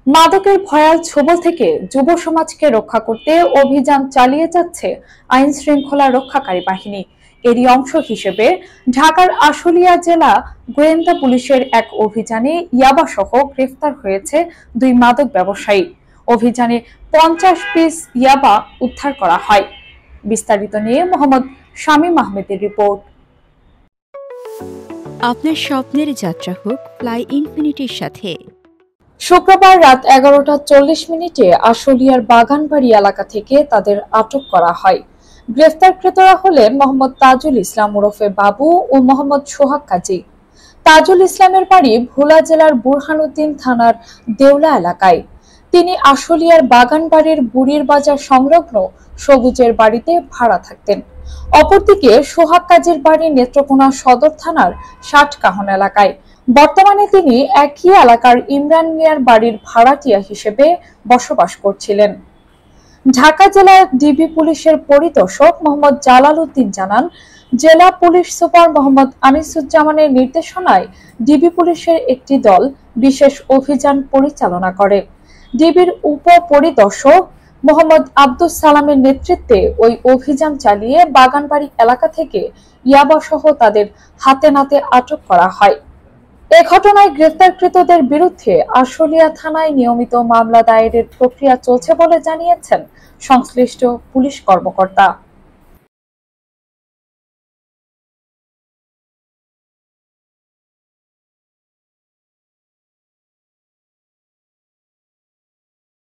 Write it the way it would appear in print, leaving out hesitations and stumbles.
মাদকের ভয়াল ছোবল থেকে যুব সমাজকে রক্ষা করতে অভিযান চালিয়ে যাচ্ছে আইন শৃঙ্খলা রক্ষাকারী বাহিনী। এরই অংশ হিসেবে ঢাকার আশুলিয়া জেলা গোয়েন্দা পুলিশের এক অভিযানে ইয়াবাসহ গ্রেফতার হয়েছে দুই মাদক ব্যবসায়ী। অভিযানে 50 পিস ইয়াবা উদ্ধার করা হয়। বিস্তারিত নিয়ে মোহাম্মদ শামীম আহমেদের রিপোর্ট। আপনার স্বপ্নের যাত্রা হোক ফ্লাই ইনফিনিটির সাথে। শুক্রবার রাত 11:40 আশুলিয়ার বাগানবাড়ি এলাকা থেকে তাদের আটক করা হয়। গ্রেফতারকৃতরা হলেন মোহাম্মদ তাজুল ইসলাম ওরফে বাবু ও মোহাম্মদ সোহাগ কাজী। তাজুল ইসলামের বাড়ি ভোলা জেলার বুরহানুদ্দিন থানার দেউলা এলাকায়। তিনি আশুলিয়ার বাগানবাড়ির বুড়ির বাজার সংলগ্ন সবুজের বাড়িতে ভাড়া থাকতেন। অপরদিকে সোহাগ কাজীর বাড়ি নেত্রকোনা সদর থানার ষাটকাহন এলাকায়। বর্তমানে তিনি একই এলাকার ইমরান মিয়ার বাড়ির ভাড়াটিয়া হিসেবে বসবাস করছিলেন। ঢাকা জেলা ডিবি পুলিশের পরিদর্শক মোহাম্মদ জালাল উদ্দিন জানান, জেলা পুলিশ সুপার মোহাম্মদ আনিসুজ্জামানের নির্দেশনায় ডিবি পুলিশের একটি দল বিশেষ অভিযান পরিচালনা করে। ডিবির উপপরিদর্শক মোহাম্মদ আব্দুস সালামের নেতৃত্বে ওই অভিযান চালিয়ে বাগানবাড়ি এলাকা থেকে ইয়াবাসহ তাদের হাতে নাতে আটক করা হয়। এ ঘটনায় গ্রেফতারকৃতদের বিরুদ্ধে আশুলিয়া থানায় নিয়মিত মামলা দায়েরের প্রক্রিয়া চলছে বলে জানিয়েছেন সংশ্লিষ্ট পুলিশ কর্মকর্তা।